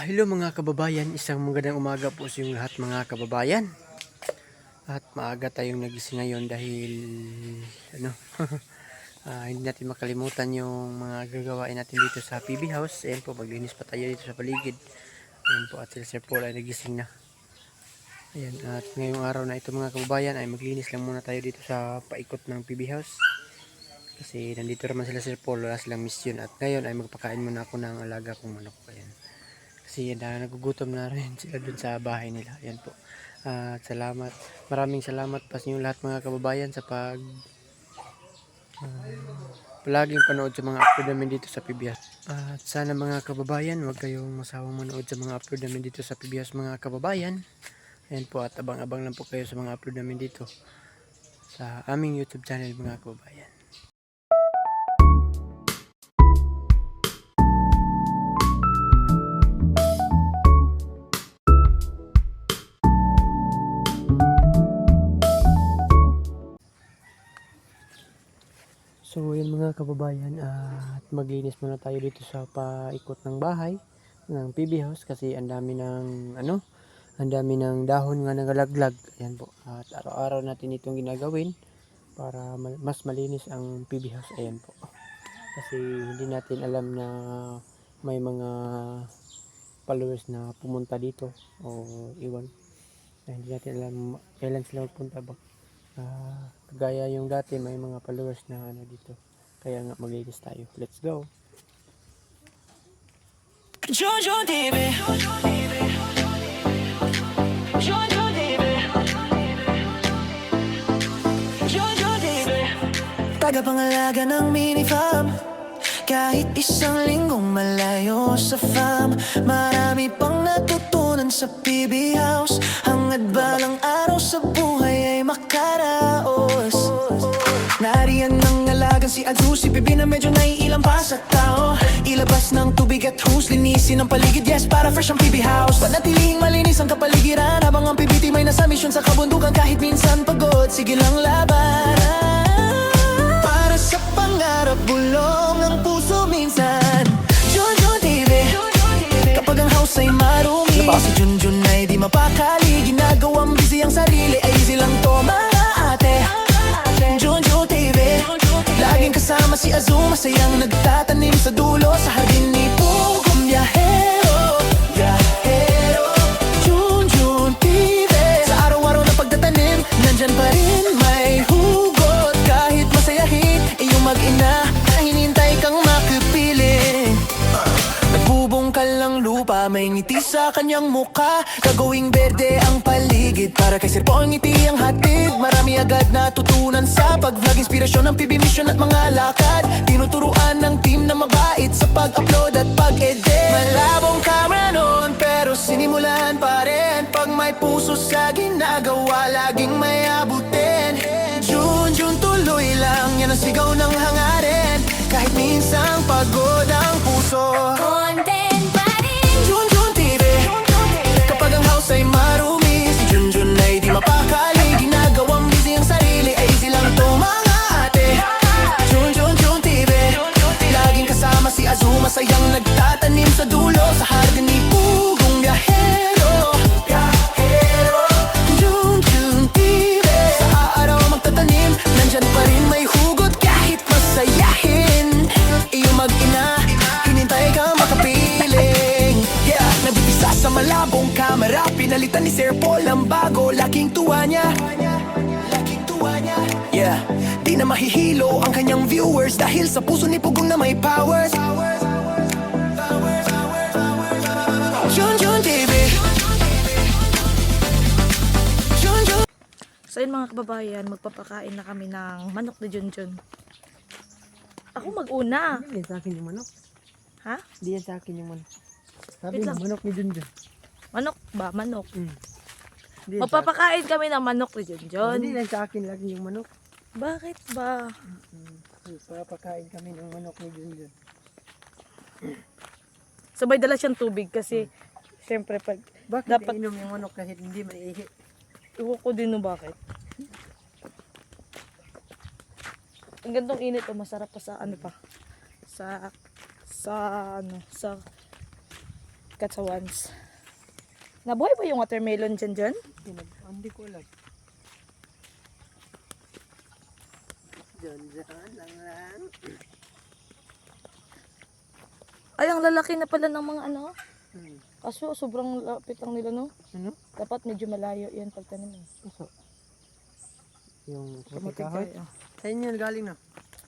Hello mga kababayan, isang magandang umaga po sa inyong lahat mga kababayan. At maaga tayong nagising ngayon dahil hindi natin makalimutan yung mga gagawain natin dito sa PB House. Ayan po, maglinis pa tayo dito sa paligid. Ayan po, at si Sir Paul ay nagising na. Ayan, at ngayong araw na ito mga kababayan ay maglinis lang muna tayo dito sa paikot ng PB House. Kasi nandito naman sila Sir Paul, wala silang mission. At ngayon ay magpakain muna ako ng alaga kong manok. Ayan. Kasi nagugutom na rin sila dun sa bahay nila. Ayan po. Salamat. Maraming salamat pa sa inyo lahat mga kababayan sa palaging panood sa mga upload namin dito sa PBS. At sana mga kababayan, huwag kayong masawang manood sa mga upload namin dito sa PBS mga kababayan. Ayan po, at abang-abang lang po kayo sa mga upload namin dito sa aming YouTube channel mga kababayan. So yun mga kababayan, at maglinis muna tayo dito sa paikot ng bahay ng PB House kasi ang dami ng dahon nga nagalaglag. Ayan po. At araw-araw natin itong ginagawin para mas malinis ang PB House. Ayan po. Kasi hindi natin alam na may mga followers na pumunta dito o iwan. Hindi natin alam kailan sila magpunta ba. Kagaya yung dati may mga followers na dito, kaya nga maglinis tayo. Let's go. Jojo TV, Jojo TV, Jojo TV, tagapangalaga ng mini farm. Kahit isang linggong malayo sa farm, marami pang natutunan sa PB House. Hangad balang araw sa buhay ay makaraos. Nariyan ng alagang si Azu, si Bibi na medyo naiilang pa sa tao. Ilabas ng tubig at hose, linisin ang paligid, yes, para fresh ang PB House. Panatilihing malinis ang kapaligiran habang ang PBT may nasa misyon sa kabundukan. Kahit minsan pagod, sige lang laban. Para sa pangarap, bulong ang puso minsan. Junjun TV, kapag ang house ay marumi, si Junjun ay di mapakali. Ginagawang busy ang sarili, ay easy lang to mga ate. Junjun TV, laging kasama si Azu, masayang nagtatanim sa dulo sa hardin ni Pugong Biyahero. Junjun TV, sa araw-araw na pagtatanim, nandyan pa rin may hugot. Kahit masayahin, iyong mag-ina na hinintay kang makipiling. Nagbubungkal ng lupa, may ngiti sa kanyang muka. Gagawing berde ang paligid para kay Sir Paul ngiti ang hatid. Marami agad natutunan sa pag-vlog, inspirasyon ng PB mission at mga lakad. Tinuturuan ng team na mabait sa pag-upload at pag-edit. Malabong camera noon pero sinimulan pa rin. Pag may puso sa ginagawa, laging may abutin. Junjun tuloy lang, yan ang sigaw ng hangarin. Kahit minsang pagod ang puso, content pa rin. Junjun TV, kapag ang house ay marumi, si Junjun ay di mapakali. Ginagawang busy ang sarili, ay easy lang to mga ate. Junjun TV, laging kasama si Azu, masayang nagtatanim sa dulo sa hardin ni Pugong Biyahero. Junjun TV, sa araw magtatanim, nandyan pa rin may hugot. Kahit masayahin, iyong mag-ina, hinintay kang makapiling. Yeah, nabibisa sa malabong kamera, pinalitan ni Sir Paul ang bago. Laking tuwa niya, yeah, di na mahihilo ang kanyang viewers dahil sa puso ni Pugong na may powers. Junjun TV, Junjun. So yun mga kababayan, magpapakain na kami ng manok ni Junjun. Ako mag-una. Hindi yan sa akin yung manok. Ha? Hindi yan sa akin yung manok. Sabi Wait mo, lang. manok ni Junjun. Manok ba? Manok. Hindi yan Magpapakain kami ng manok ni Junjun. Hindi yan sa akin lagi yung manok. Bakit ba? Papakain kami ng manok ni Junjun. Sabay dala siyang tubig kasi syempre pag Bakit dapat inom yung manok kahit hindi maiihi? iwo ko din no bakit. Ang gantong init o masarap pa sa ano pa. Sa sikat sa once. Nabuhay ba yung watermelon dyan? Hindi ko alam. Diyan lang. Ay, ang lalaki na pala ng mga ano. Hmm. Kaso, sobrang lapit lang nila, no? Ano? Dapat medyo malayo yan pagtanim eh. Puso. Yung Kamuting kahoy. kayo. Sa inyo galing na.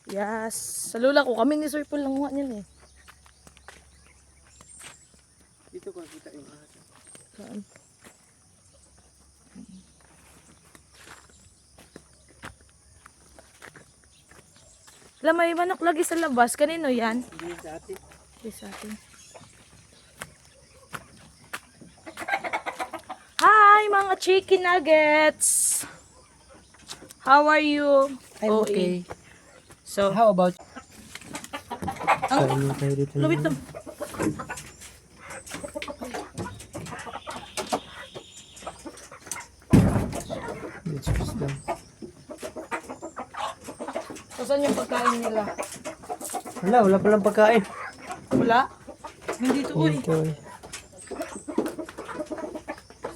Yes. Sa lula ko, kami ni Sir Paul lang niyan eh. Dito ko nakita yung ahas. Saan? Alam, may manok lagi sa labas. Kanino yan? Hindi sa atin. Hindi sa atin. Hi, mga chicken nuggets! How are you? I'm OA. okay. So, How about? Ang- Kain tayo dito. lubit to. Let's press down. So, saan yung pagkain nila? Wala palang pagkain. Wala? Hindi to, uy. Dito eh.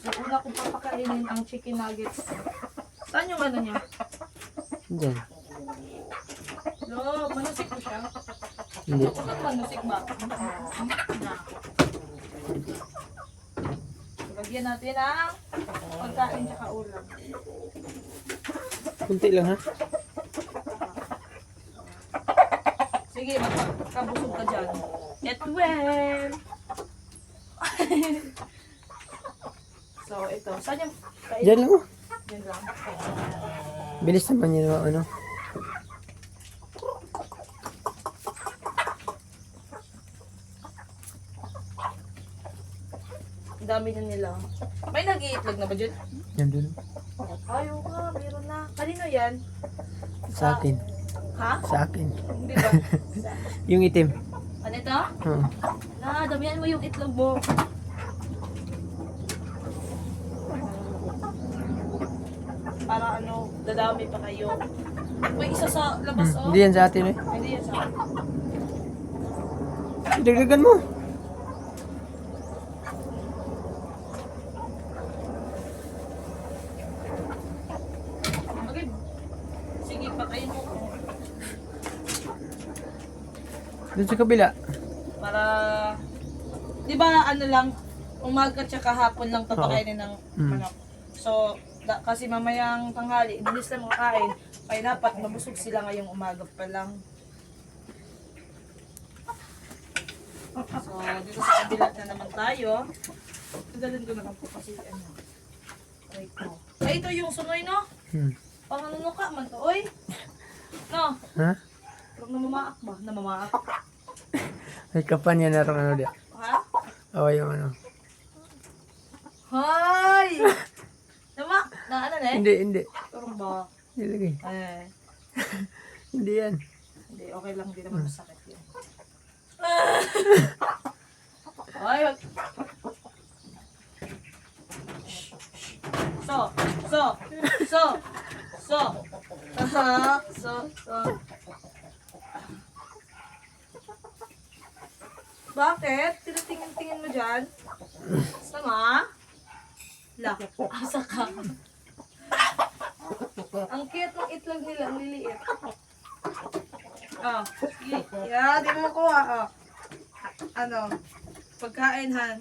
So, una kong papakainin ang chicken nuggets. Saan yung ano niya? Diyan. No, manusik ko siya. Hindi. Saan manusik ba? Na. Lagyan natin ang pagkain tsaka ulam. Kunti lang ha. Sige, magkabusog ka dyan. Get well! So, ito. Saan yung kain? Diyan lang oh. Yan lang. Bilis naman yun ano. Ang dami na nila. May nag-iitlog na ba dyan? Yan dun. Ayaw ka, meron na. Kanino yan? Sa akin. Ha? Sa akin. Hindi ba? Yung itim. Ano ito? Oo. Damihan mo yung itlog mo. Para ano, dadami pa kayo. May isa sa labas, oh. Hindi yan sa atin eh. Hindi yan sa akin. Dagdagan mo. Okay. Sige, pakain mo. Doon sa kabila. Para, di ba ano lang, umaga tsaka hapon lang papakainin ng manok. So, kasi mamayang tanghali, bilis na makakain, kaya dapat mabusog sila ngayong umaga pa lang. So, dito sa kabila na naman tayo. Dadalhin ko na lang po kasi ano. Aray ko. Ay, ito yung sunoy, no? Pang ano ka man to, oy? No? Ha? Huwag namamaak ba? Namamaak? Ay kapan yan narong ano dia. Ha? Awa yung ano. Hay! Nama? Na ano na eh? Hindi. Turong ba? Hindi lagi. Eh. Hindi yan. Hindi, okay lang. Hindi naman masakit yun. Ay, wag. So. Bakit? Tinatingin-tingin mo dyan? Sama? La, asa ka? Ang cute ng itlog nila, ang liliit. Oh, sige. Yeah, di mo kuha. Oh. Ano? Pagkain, Han.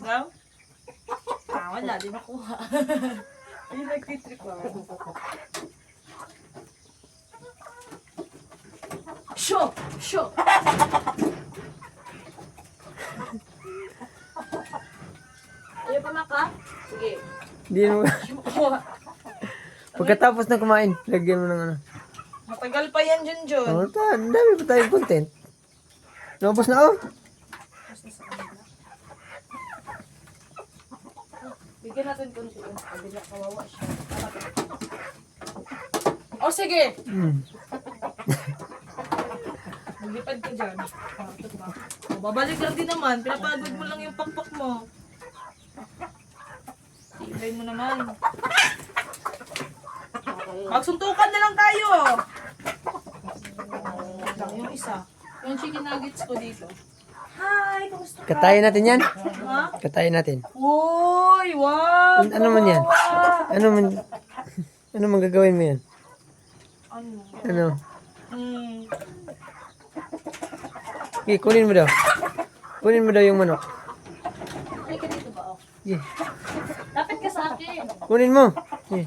Daw? Wala, di makuha. Hindi nagtitrip ako. Show! Ayaw pa maka? Sige. Hindi mo. Di makuha. Pagkatapos na kumain, lagyan mo ng ano. Matagal pa yan, Junjun. Oh, ang dami pa tayong content. Naubos na oh. Bigyan natin konti yung kabila, kawawa siya. O sige! Maglipad ka dyan. Ito ba? O, babalik lang din naman. Pinapagod mo lang yung pakpak mo. Ilay mo naman. Magsuntukan na lang tayo! Lang yung isa. Yung chicken nuggets ko dito. Hi, kamusta ka? Katayin natin yan. Ha? Katayin natin. Uy, wow! Ano man yan? Ano man, ano man gagawin mo yan? Ano? Ano? Hmm. Okay, kunin mo daw. Kunin mo daw yung manok. Ay, ka dito ba? Oh? Okay, Lapit ka sa akin. kunin mo. Okay.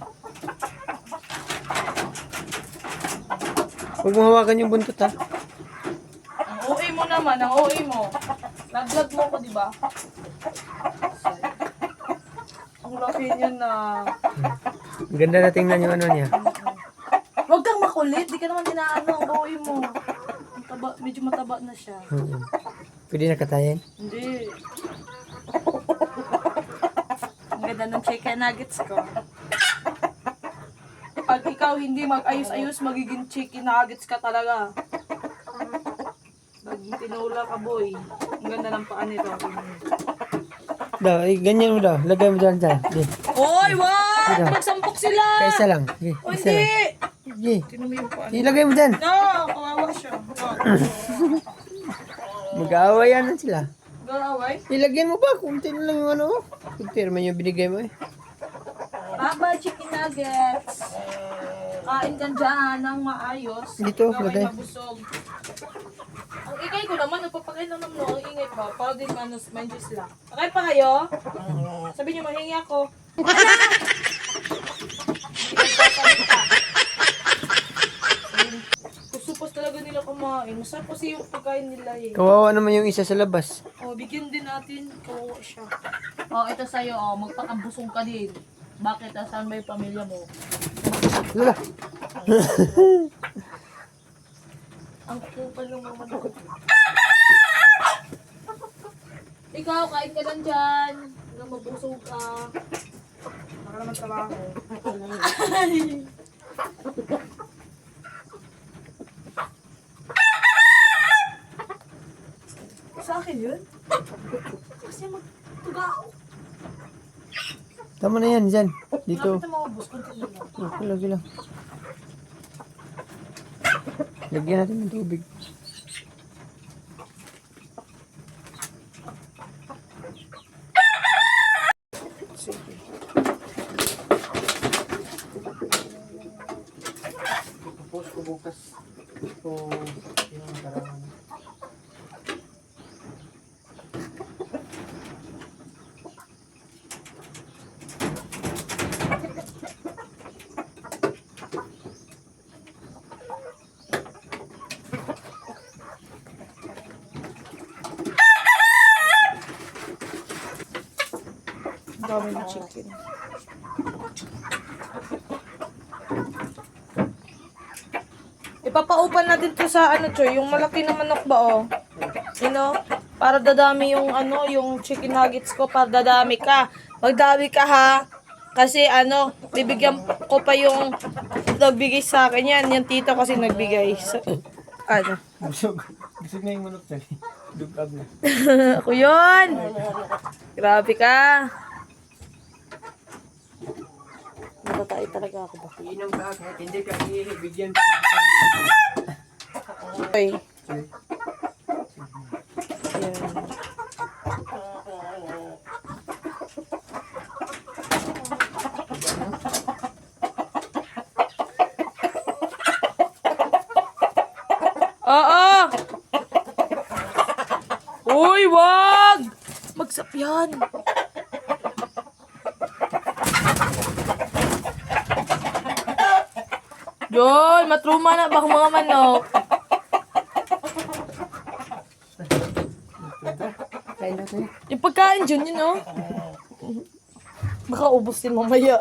Huwag mo hawakan yung buntot ha. Ang OA mo naman, ang OA mo. Nag-vlog mo ko, di ba? Ang laki niya na. Ang ganda na tingnan yung ano niya. Huwag kang makulit, di ka naman tinaano ang OA mo. Ang taba, medyo mataba na siya. Pwede na katayin? Hindi. Ang ganda ng chicken nuggets ko. Pag ikaw hindi mag-ayos-ayos, magiging chicken nuggets ka talaga. Pag tinula ka, boy. Ang ganda ng paa nito. Daw, ganyan mo daw. Lagay mo dyan dyan. Okay. Oy, wag! Magsampok sila! Kaisa lang. Okay, O, isa hindi! lang. Okay. Tinan mo yung paa niya. Ilagay mo dyan. No! Kawawa siya. Mag-aawayan sila. Gawaway? Ilagyan mo ba? Kunti na lang yung ano. Kunti naman yung binigay mo eh. Baba, chicken nuggets. Kain ka dyan ng maayos. Dito, Gawin lagay. mabusog. Ang ingay ko naman, nagpapakailan naman ako. Ang ingay pa. Para din may juice lang. Okay pa kayo? Sabi niyo, mahingi ako. Kusupos talaga nila kumain. Masarap kasi yung pagkain nila eh. Kawawa naman yung isa sa labas. Oh, bigyan din natin. Kawawa siya. Oh, ito sa'yo. Oh, magpakabusog ka din. Bakit? Saan ba yung pamilya mo? Lala. Ang kupal ng mga manok. Ikaw, kain ka lang dyan. Hanggang mabusog ka. Baka naman trabaho. Sa akin yun? Kasi magtugao. Tama na yan, dyan. Dito. Bakit ang mabus? Kunti lang. Okay, lagi lang. Lagyan natin ng tubig. Tapos ko bukas. Ito yung karangan. Ang dami ng chicken. Ipapaupan natin to sa ano, Choy, yung malaki na manok ba, oh. You know, para dadami yung ano, yung chicken nuggets ko, para dadami ka. Magdami ka ha. Kasi ano, bibigyan ko pa yung nagbigay sa akin yan. Yung tito kasi nagbigay. So, ano? Busog. Busog na yung manok tayo. Dugab na. Ako yun! Grabe ka! Natatay talaga ako ba? Iinom ka kahit hindi ka ibigyan. Okay. Yan. Oo! Uy, wag! Magsapyan! Yun, matruma na ba ang mga manok? Kain na tayo. Yung pagkain dyan yun, no? Baka ubos din mamaya.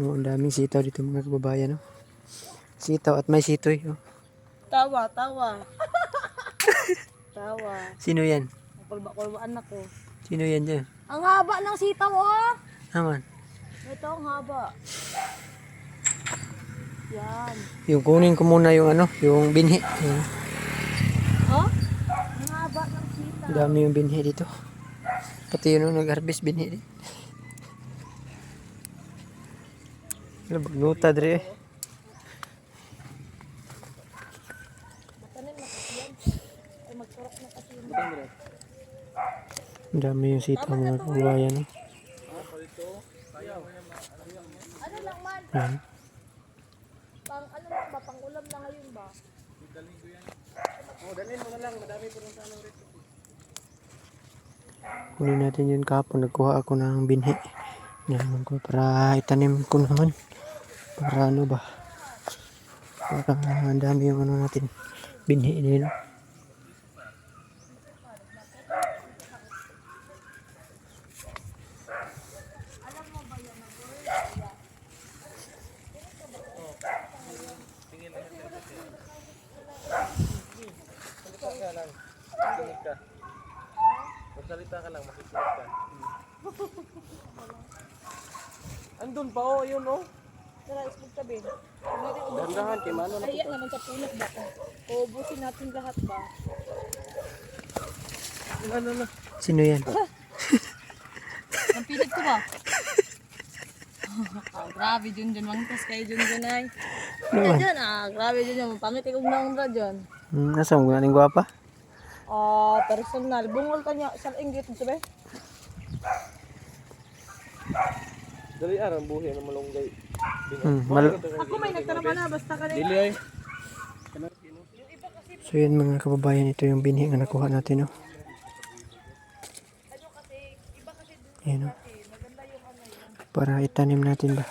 Oh, ang daming sitaw dito mga kababayan. No? Sitaw at may sitoy. Oh. Tawa, tawa. Tawa. Sino yan? Kulba-kulbaan ako. Sino yan dyan? Ang haba ng sitaw, oh! Naman. Ito ang haba. Yan. Yung kunin ko muna yung ano, yung binhi. Yung, Oh? Ang haba ng sita. dami yung binhi dito. Pati yun, nag-harvest binhi din. Bagnuta dre. Ay, magturok na kasi yun. Ang dami yung sitaw mga kababayan. No? Ano lang man? Yan. Pang ano lang ba? Pang ulam na ngayon ba? Kunin natin yun kahapon. Nagkuha ako ng binhi. Naman ko para itanim ko naman. Para ano ba? Para ang dami yung ano natin. Binhi din. Magsalita ka lang, makikinig ka. Andun pa oh, yun oh. Tara, isbog tabi. Dandahan, kay Mano na. Ay, yan naman sa punot ba? Uubusin natin lahat ba? Ano. Sino yan? Ang pilit ko ba? Grabe, Junjun. Mangtas kayo, Junjun ay. Naman. Dyan grabe, Junjun. Pangit ikong naundra dyan. Nasa mo galing gwapa? Personal. Bungol ka niya sa inggit, sabi? Dali arang buhay na malunggay. Ako may nagtanaman na, basta ka Dili ay. So yun mga kababayan, ito yung binhi na nakuha natin. No? Yan, no? Para itanim natin ba?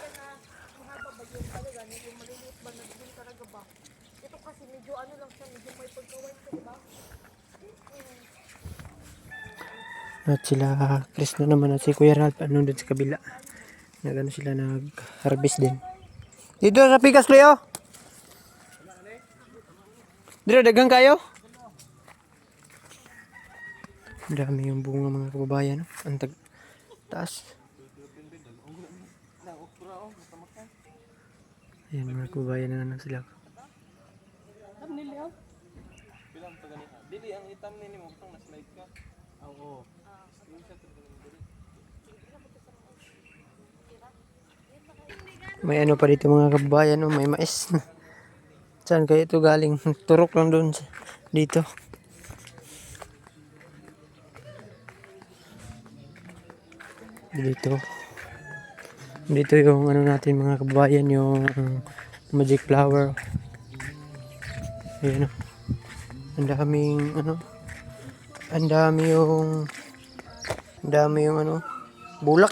At sila Chris na naman at si Kuya Ralph ano doon sa kabila. Nagano sila nag-harvest din. Dito sa pikas Leo. Dito dagang kayo. Ang dami yung bunga mga kababayan. No? Ang taas. Ayan mga kababayan na ano sila. Dili ang itam ni mo tong na-slide ka. Oo. May ano pa dito mga kababayan, no? May mais. Saan kaya ito galing? Turok lang doon dito. Dito. Dito yung ano natin mga kababayan, yung magic flower. Ayan, no? Ang daming ano. Ang dami yung ano, bulak.